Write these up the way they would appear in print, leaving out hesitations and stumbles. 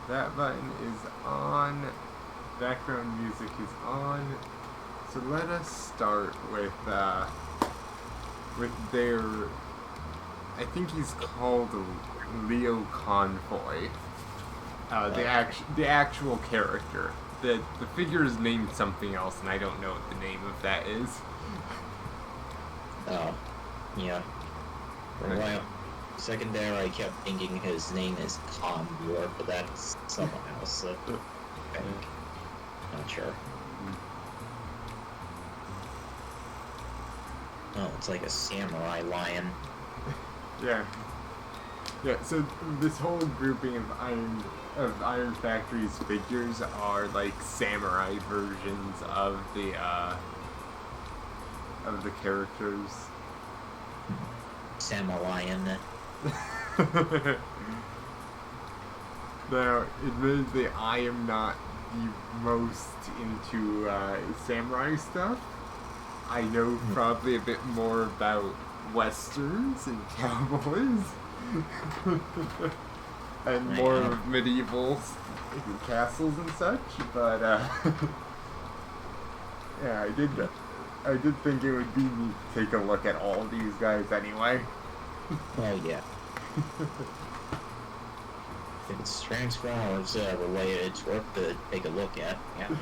That button is on. Background music is on. So let us start with their. I think he's called Leo Convoy. The actual character. The figure is named something else, and I don't know what the name of that is. Oh, yeah. For a while, second there, I kept thinking his name is Condor, but that's someone else. I think. Not sure. Oh, it's like a samurai lion. Yeah. Yeah, so this whole grouping of Iron Factory's figures are like samurai versions of the characters. Samalion. Now, admittedly, I am not the most into samurai stuff. I know probably a bit more about westerns and cowboys. And more of medieval castles and such, but yeah, I did think it would be neat to take a look at all of these guys anyway. Oh yeah. If it's Transformers related, it's worth to take a look at. Yeah.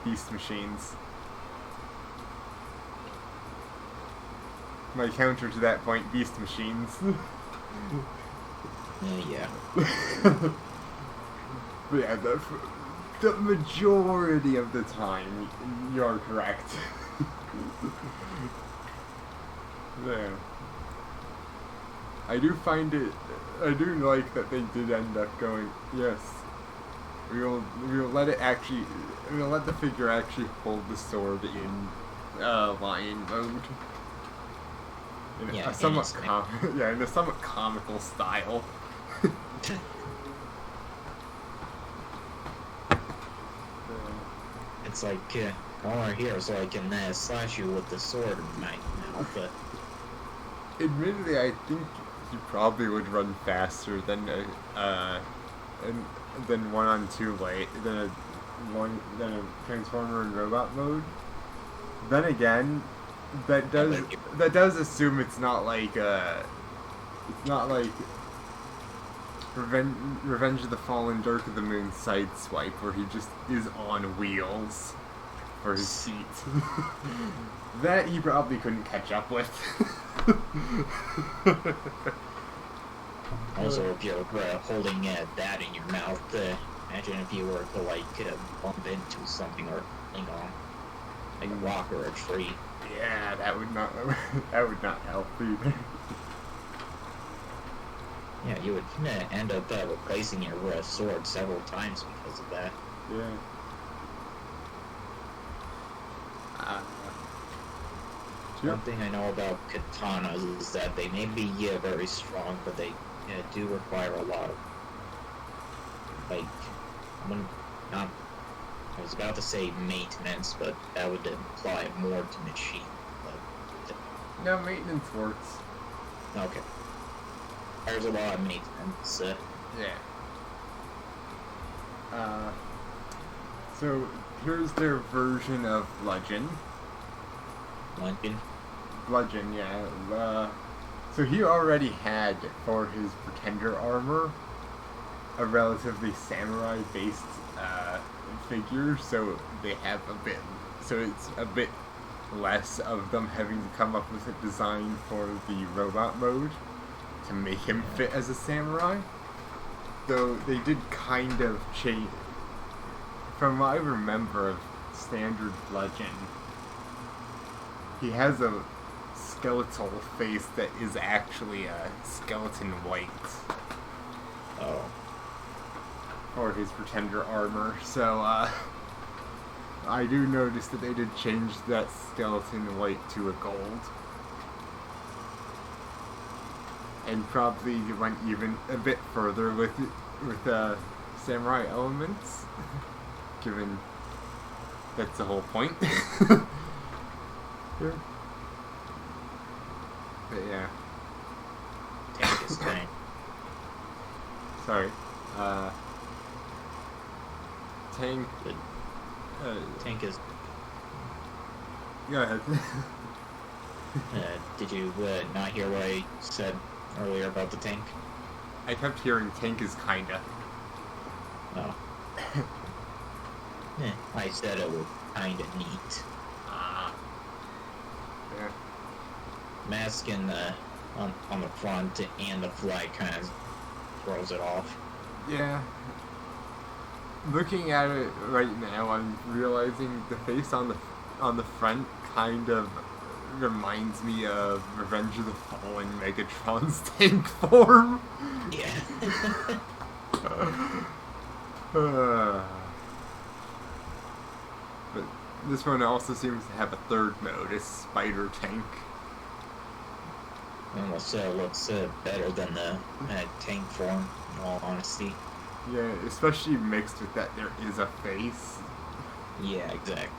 Beast machines. My counter to that point, beast machines. Yeah. But yeah, the majority of the time, you're correct. There. I do like that they did end up going, yes, we'll let the figure actually hold the sword in lion mode. In a somewhat in a somewhat comical style. It's like, come over here so I can slash you with the sword in my mouth. Admittedly, I think he probably would run faster than than 1-on-2 than a Transformer in robot mode. Then again, that does assume it's not like Revenge of the Fallen, Dark of the Moon Sideswipe, where he just is on wheels for his seat. That he probably couldn't catch up with. Also, if you're holding that in your mouth, imagine if you were to bump into something or like a rock or a tree. Yeah, that would not help either. Yeah, you would end up replacing your sword several times because of that. Yeah. One thing I know about katanas is that they may be very strong, but they do require a lot of, I was about to say maintenance, but that would imply more to machine. No, maintenance works. Okay. There's a lot of maintenance. Yeah. So here's their version of Bludgeon. Bludgeon, yeah. So he already had, for his Pretender armor, a relatively samurai-based figure, so they have so it's a bit less of them having to come up with a design for the robot mode to make him fit as a samurai. Though they did kind of change, from what I remember of standard Bludgeon, he has a skeletal face that is actually a skeleton white. Oh. Or his Pretender armor, so I do notice that they did change that skeleton white to a gold. And probably went even a bit further with samurai elements, given that's the whole point. Yeah. But yeah. Take his time. sorry. Tank. The tank is. Go ahead. Did you not hear what I said earlier about the tank? I kept hearing tank is kinda. Oh. I said it was kinda neat. Yeah. Mask in the on the front and the flag kind of throws it off. Yeah. Looking at it right now, I'm realizing the face on the front kind of reminds me of Revenge of the Fallen Megatron's tank form. Yeah. But this one also seems to have a third mode, a spider tank. Almost looks better than the tank form, in all honesty. Yeah, especially mixed with that there is a face. Yeah, exactly.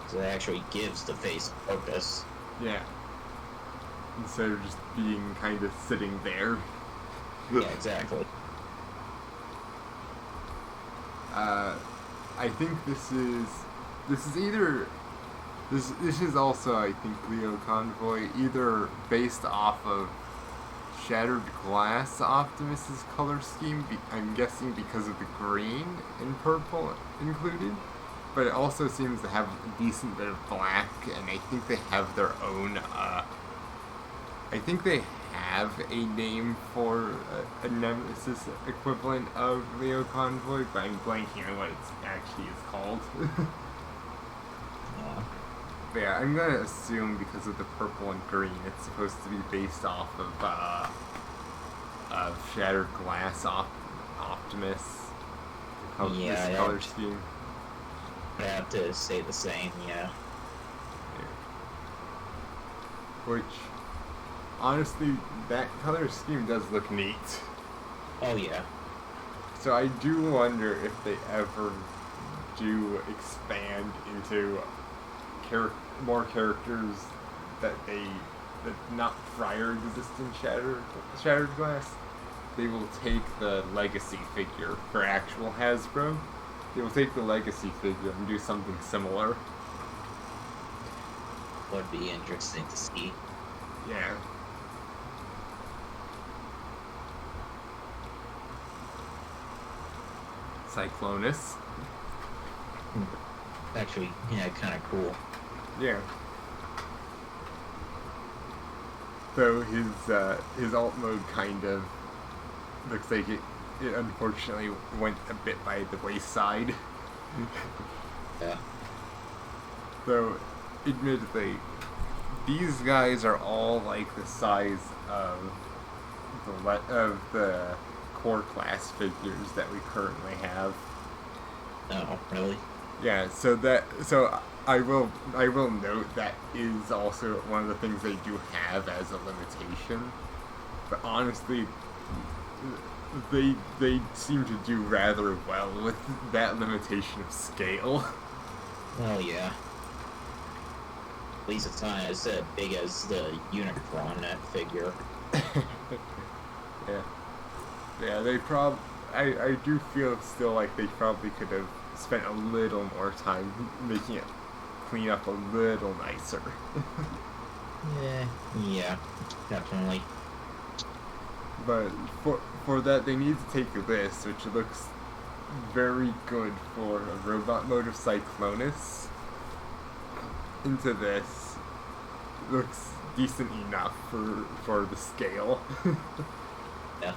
So it actually gives the face purpose. Yeah. Instead of just being kind of sitting there. Yeah, exactly. I think this is either this is also, I think, Leo Convoy, either based off of Shattered Glass Optimus's color scheme. I'm guessing because of the green and purple included, but it also seems to have a decent bit of black, and I think they have their own. I think they have a name for a Nemesis equivalent of Leo Convoy, but I'm blanking on what it actually is called. But yeah, I'm gonna assume because of the purple and green, it's supposed to be based off of Shattered Glass Optimus. Yeah, this color scheme. I have to say the same, yeah. Which, honestly, that color scheme does look neat. Oh, yeah. So I do wonder if they ever do expand into more characters that not prior existing Shattered Glass. They will take the legacy figure for actual Hasbro. They will take the legacy figure and do something similar. Would be interesting to see. Yeah. Cyclonus. Actually, yeah, kind of cool. Yeah. So his alt mode kind of looks like it unfortunately went a bit by the wayside. Yeah. So, admittedly, these guys are all like the size of the core class figures that we currently have. Oh, really? Yeah. So I will note that is also one of the things they do have as a limitation. But honestly, they seem to do rather well with that limitation of scale. Well, yeah. At least it's not as big as the Unicron, that figure. Yeah. Yeah, I do feel still like they probably could have spent a little more time making it clean up a little nicer. Yeah, definitely. But for that, they need to take this, which looks very good for a robot mode of Cyclonus, into this. Looks decent enough for the scale. Yeah.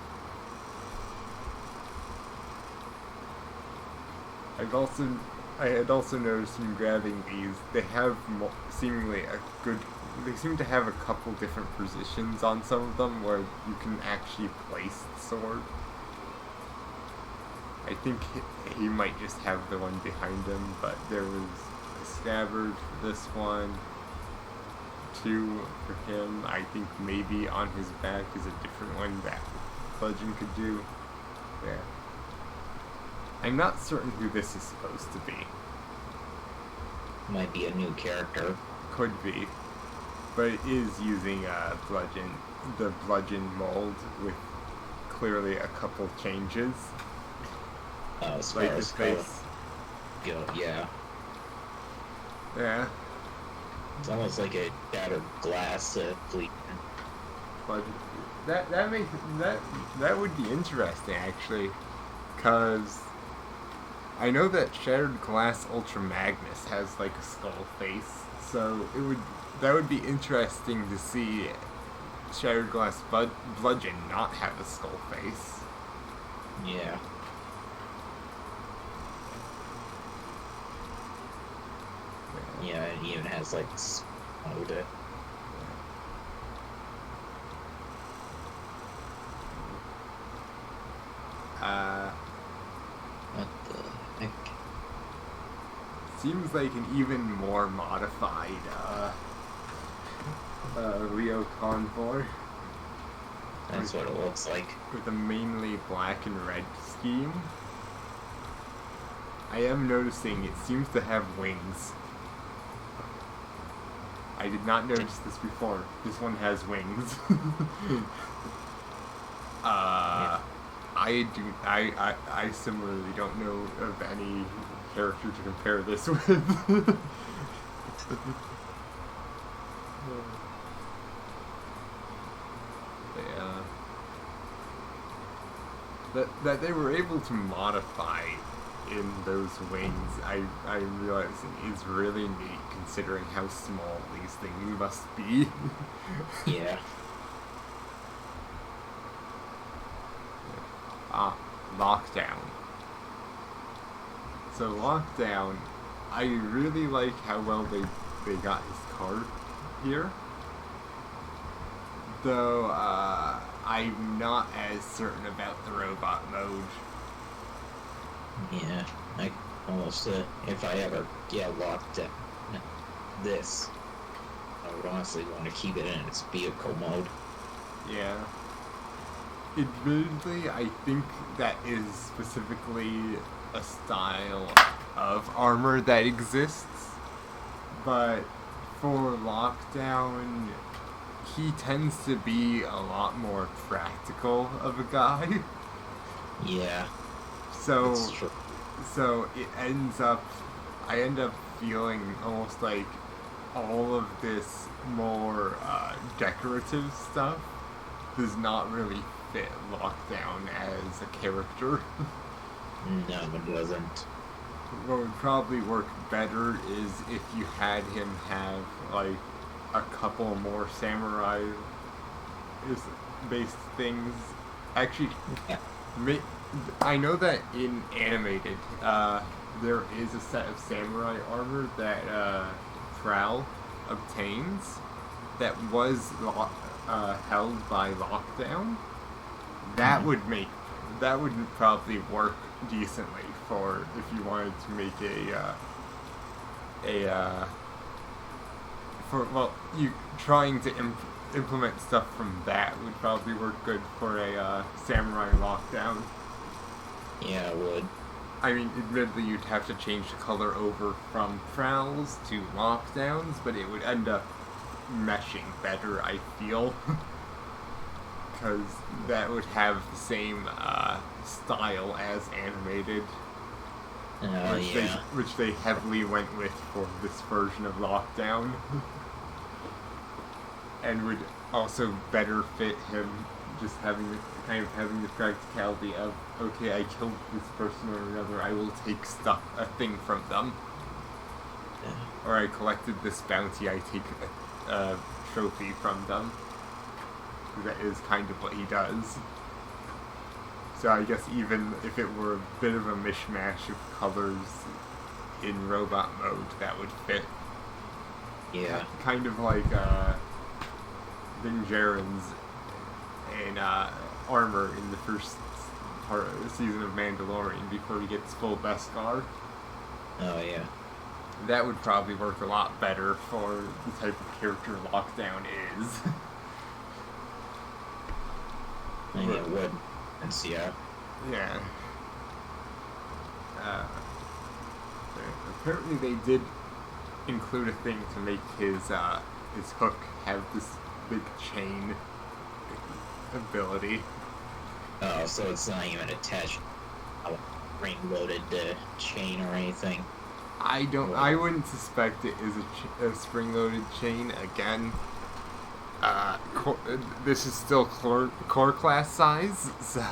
I had also noticed in grabbing these, they have they seem to have a couple different positions on some of them where you can actually place the sword. I think he might just have the one behind him, but there was a scabbard for this one, 2 for him. I think maybe on his back is a different one that Bludgeon could do. Yeah. I'm not certain who this is supposed to be. Might be a new character. Could be. But it is using the bludgeon mold with clearly a couple changes. As far Like his as color face. go, yeah. Yeah. It's almost like a shattered glass fleet. But that would be interesting actually, because I know that Shattered Glass Ultra Magnus has like a skull face, so that would be interesting to see Shattered Glass Bludgeon not have a skull face. Yeah. Yeah, it even has like mode. What the heck? Seems like an even more modified Leo Convoy That's what it looks like. with a mainly black and red scheme. I am noticing it seems to have wings. I did not notice this before. This one has wings. I similarly don't know of any character to compare this with. That they were able to modify in those wings, I realizing is really neat considering how small these things must be. Yeah. Lockdown. So Lockdown, I really like how well they got his card here. Though I'm not as certain about the robot mode. Yeah. I almost, if I ever get locked in this, I would honestly want to keep it in its vehicle mode. Yeah. Admittedly, I think that is specifically a style of armor that exists, but for Lockdown, he tends to be a lot more practical of a guy. Yeah. So, That's true. so I end up feeling almost like all of this more decorative stuff does not really fit Lockdown as a character. No, it doesn't. What would probably work better is if you had him have like a couple more samurai based things. Actually, Yeah. I know that in animated, there is a set of samurai armor that Prowl obtains that was held by Lockdown. That would probably work decently for if you wanted to make you trying to implement stuff from that would probably work good for a samurai Lockdown. Yeah, it would. I mean, admittedly, you'd have to change the color over from Prowls to Lockdowns, but it would end up meshing better, I feel. Because that would have the same style as animated. Which they heavily went with for this version of Lockdown. And would also better fit him just having the practicality of, okay, I killed this person or another, I will take a thing from them. Yeah. Or I collected this bounty, I take a trophy from them. That is kind of what he does. So I guess even if it were a bit of a mishmash of colors in robot mode, that would fit. Yeah. Kind of like Din Djarin's in armor in the first season of Mandalorian before he gets full Beskar. Oh, yeah. That would probably work a lot better for the type of character Lockdown is. Yeah, it would. And yeah. Yeah. Apparently they did include a thing to make his hook have this big chain ability. Oh, so it's not even attached a spring-loaded chain or anything. I wouldn't suspect it is a spring-loaded chain. Again, this is still core class size, so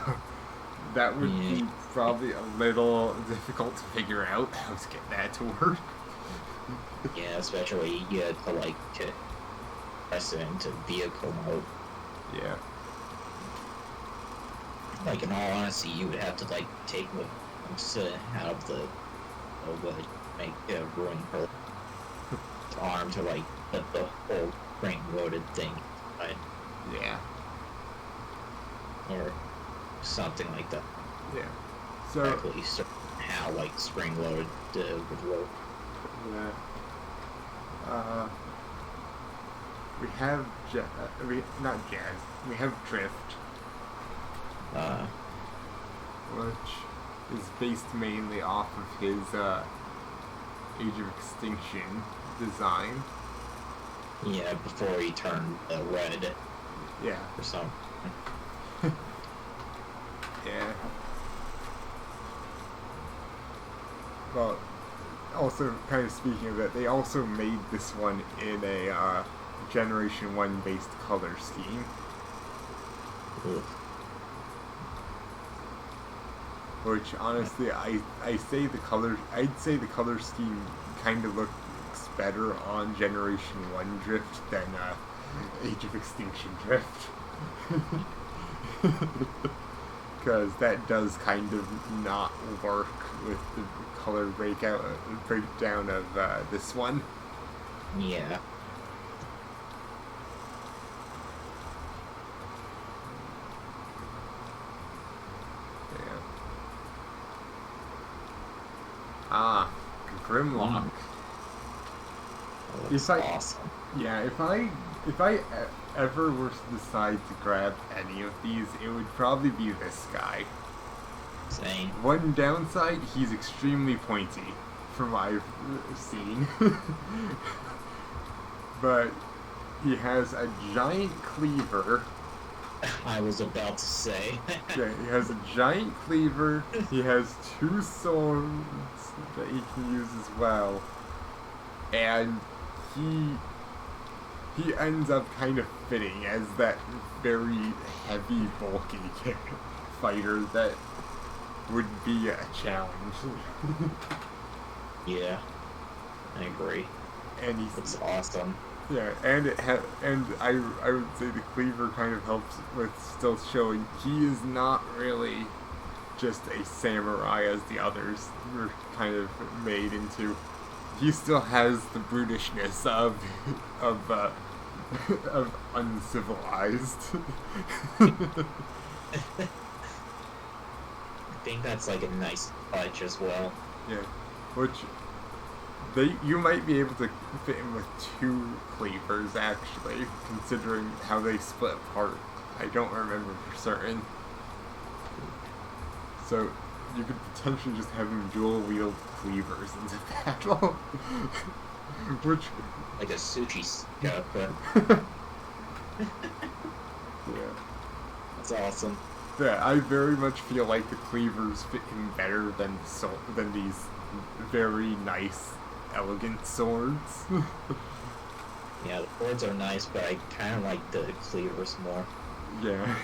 that would be probably a little difficult to figure out how to get that to work. Yeah, especially you had to like press it into vehicle mode. Yeah. Like in all honesty, you would have to like take the out of the make ruin her arm to like put the whole spring-loaded thing, right? Yeah. Or something like that. Yeah. So at least how like spring-loaded would work. Yeah. We have not jazz. We have drift, which is based mainly off of his Age of Extinction design. Yeah, before he turned red. Yeah. Or something. Yeah. Well, also, kind of speaking of that, they also made this one in a Generation 1 based color scheme. Ugh. Which, honestly, I'd say the color scheme kind of looks better on Generation 1 Drift than Age of Extinction Drift. Because that does kind of not work with the color breakdown of this one. Yeah. Yeah. Ah, Grimlock. That's awesome. Yeah, if I ever were to decide to grab any of these, it would probably be this guy. Same. One downside, he's extremely pointy, from what I've seen. But he has a giant cleaver. I was about to say. Yeah, he has a giant cleaver. He has 2 swords that he can use as well. And he ends up kind of fitting as that very heavy, bulky fighter that would be a challenge. Yeah, I agree. And It's awesome. Yeah, and I would say the cleaver kind of helps with still showing he is not really just a samurai as the others were kind of made into. He still has the brutishness of uncivilized. I think that's like a nice touch as well. Yeah, which you might be able to fit in with 2 cleavers actually, considering how they split apart. I don't remember for certain. So you could potentially just have him dual wield cleavers into battle, which Like a sushi scuff. yeah. That's awesome. Yeah, I very much feel like the cleavers fit him better than these very nice, elegant swords. Yeah, the boards are nice, but I kind of like the cleavers more. Yeah.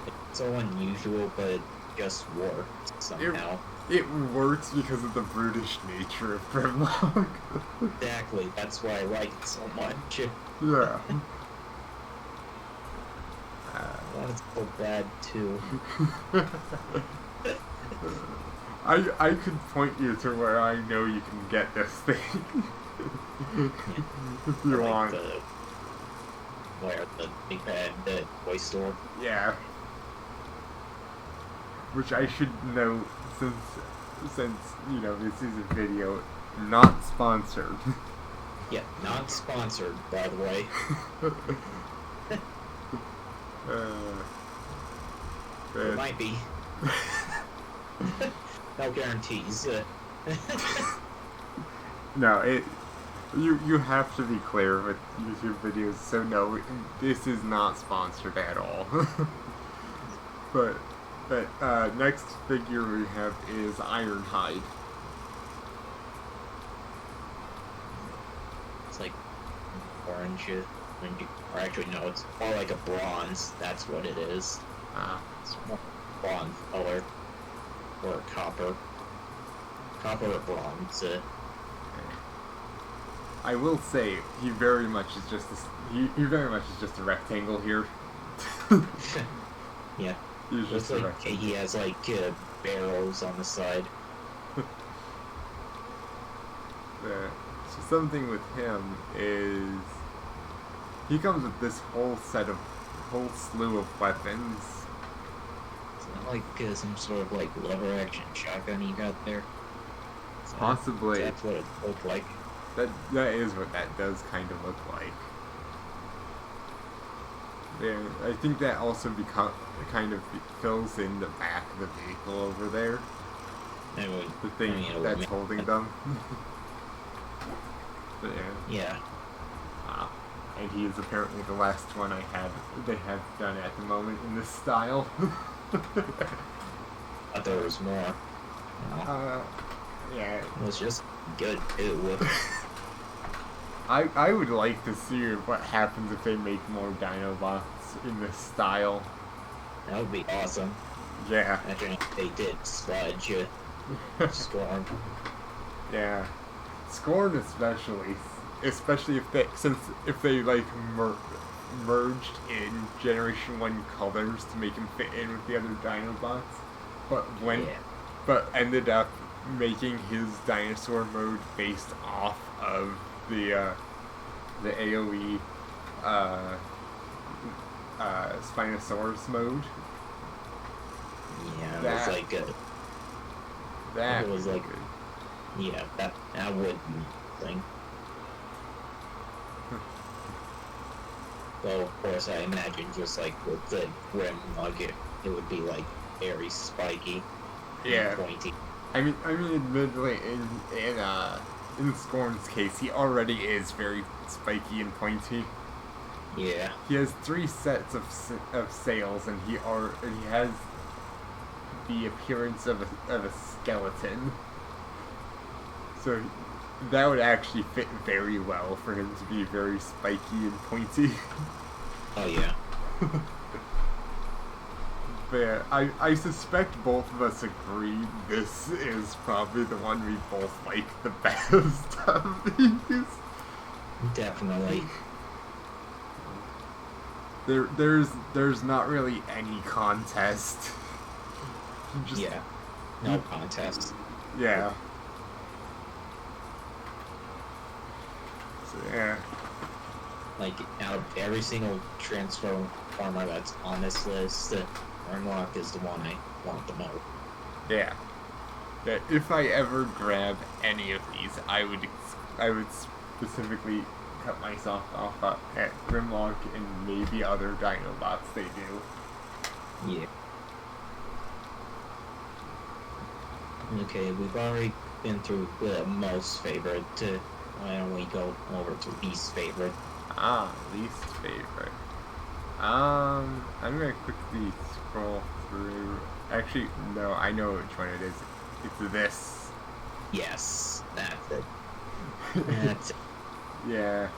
It's so unusual, but it just works somehow. It works because of the brutish nature of Grimlock. Exactly, that's why I like it so much. Yeah. I want it to go bad too. I could point you to where I know you can get this thing. If you Like want. The big bad toy store. Yeah. Which I should note, since you know this is a video, not sponsored. Yeah, not sponsored, by the way. It might be. No guarantees. No, you have to be clear with YouTube videos, so no, this is not sponsored at all. But next figure we have is Ironhide. It's like orange, or actually no, it's more like a bronze. That's what it is. It's more bronze color, or copper or bronze. I will say he very much is just a rectangle here. Yeah, He's just a like rectangle. he has like barrels on the side. So something with him is he comes with this whole slew of weapons. Is that like some sort of like lever action shotgun you got there? Possibly. That's what it looked like. That is what that does kind of look like. There, I think that also kind of fills in the back of the vehicle over there. The thing that's holding them. But yeah. And he is apparently the last one they have done at the moment in this style. I thought there was more. Yeah. It was just good too. I would like to see what happens if they make more Dinobots in this style. That would be awesome. Yeah. Imagine if they did Sludge, Scorn. Yeah. Scorn especially if they like merged in Generation 1 colors to make him fit in with the other Dinobots, but ended up making his dinosaur mode based off of the AoE Spinosaurus mode. Yeah, that, it was like that it was like good. Yeah, that would be thing. Though of course I imagine just like with the Grim Nugget, it would be like very spiky, and pointy. I mean, admittedly, in Scorn's case, he already is very spiky and pointy. Yeah. He has 3 sets of sails, and he has the appearance of a skeleton. So that would actually fit very well for him to be very spiky and pointy. Oh yeah. But yeah, I suspect both of us agree this is probably the one we both like the best of these. Definitely. There's not really any contest. No contest. Yeah. So, yeah. Like out of every single Transformer that's on this list, Grimlock is the one I want the most. Yeah. That if I ever grab any of these, I would specifically cut myself off at Grimlock and maybe other Dinobots they do. Yeah. Okay, we've already been through the most favorite. Why don't we go over to least favorite? Least favorite. I'm gonna quickly scroll through. Actually, no, I know which one it is. It's this. Yes, that's it. That's it. Yeah.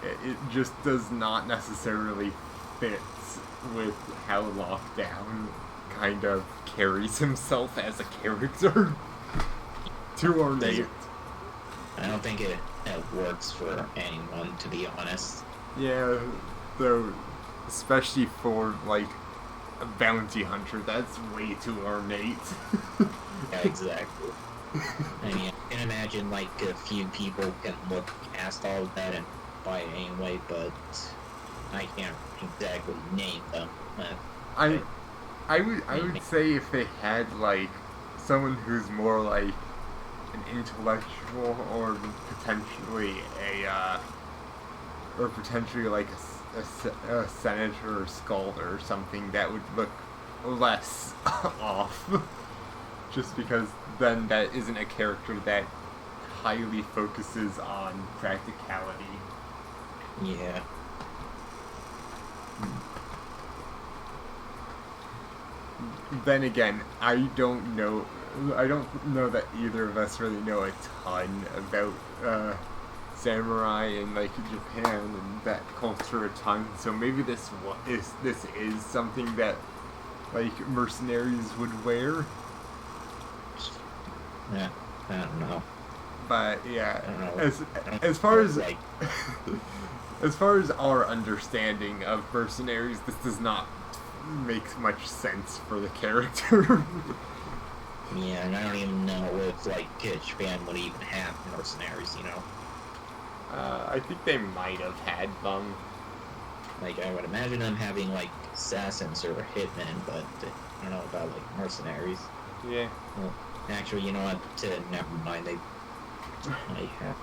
It just does not necessarily fit with how Lockdown kind of carries himself as a character. Too ornate. I don't think it works for anyone, to be honest. Yeah, though, especially for, like, a bounty hunter, that's way too ornate. Yeah, exactly. I mean, I can imagine, like, a few people can look past all of that and buy it anyway, but I can't exactly name them. I would say if they had, like, someone who's more like an intellectual or potentially like a senator or scholar or something, that would look less off. Just because then that isn't a character that highly focuses on practicality. Yeah. then again, I don't know. I don't know that either of us really know a ton about samurai and like Japan and that culture a ton. So maybe this is something that like mercenaries would wear. Yeah, I don't know. But yeah, I don't know. as far as like, as far as our understanding of mercenaries, this does not make much sense for the character. yeah, and I don't even know if like Japan would even have mercenaries. You know, I think they might have had them. like I would imagine them having like assassins or hitmen, but I don't know about like mercenaries. Yeah. Well, actually, you know what? Never mind. They might have.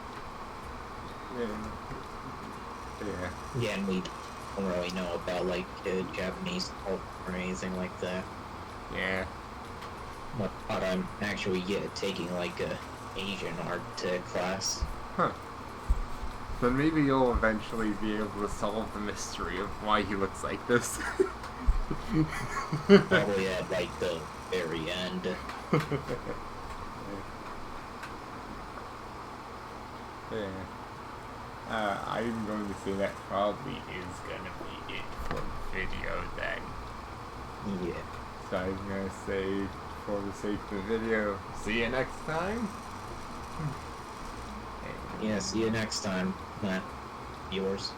Yeah. Yeah, and we don't really know about like Japanese culture or anything like that. Yeah. But I'm actually taking like a Asian art class. Huh. Then maybe you'll eventually be able to solve the mystery of why he looks like this. Probably at like the very end. Yeah. I'm going to say that probably is going to be it for the video then. Yeah. So I'm going to say, for the sake of the video, see you next time. Yeah, see you next time, viewers.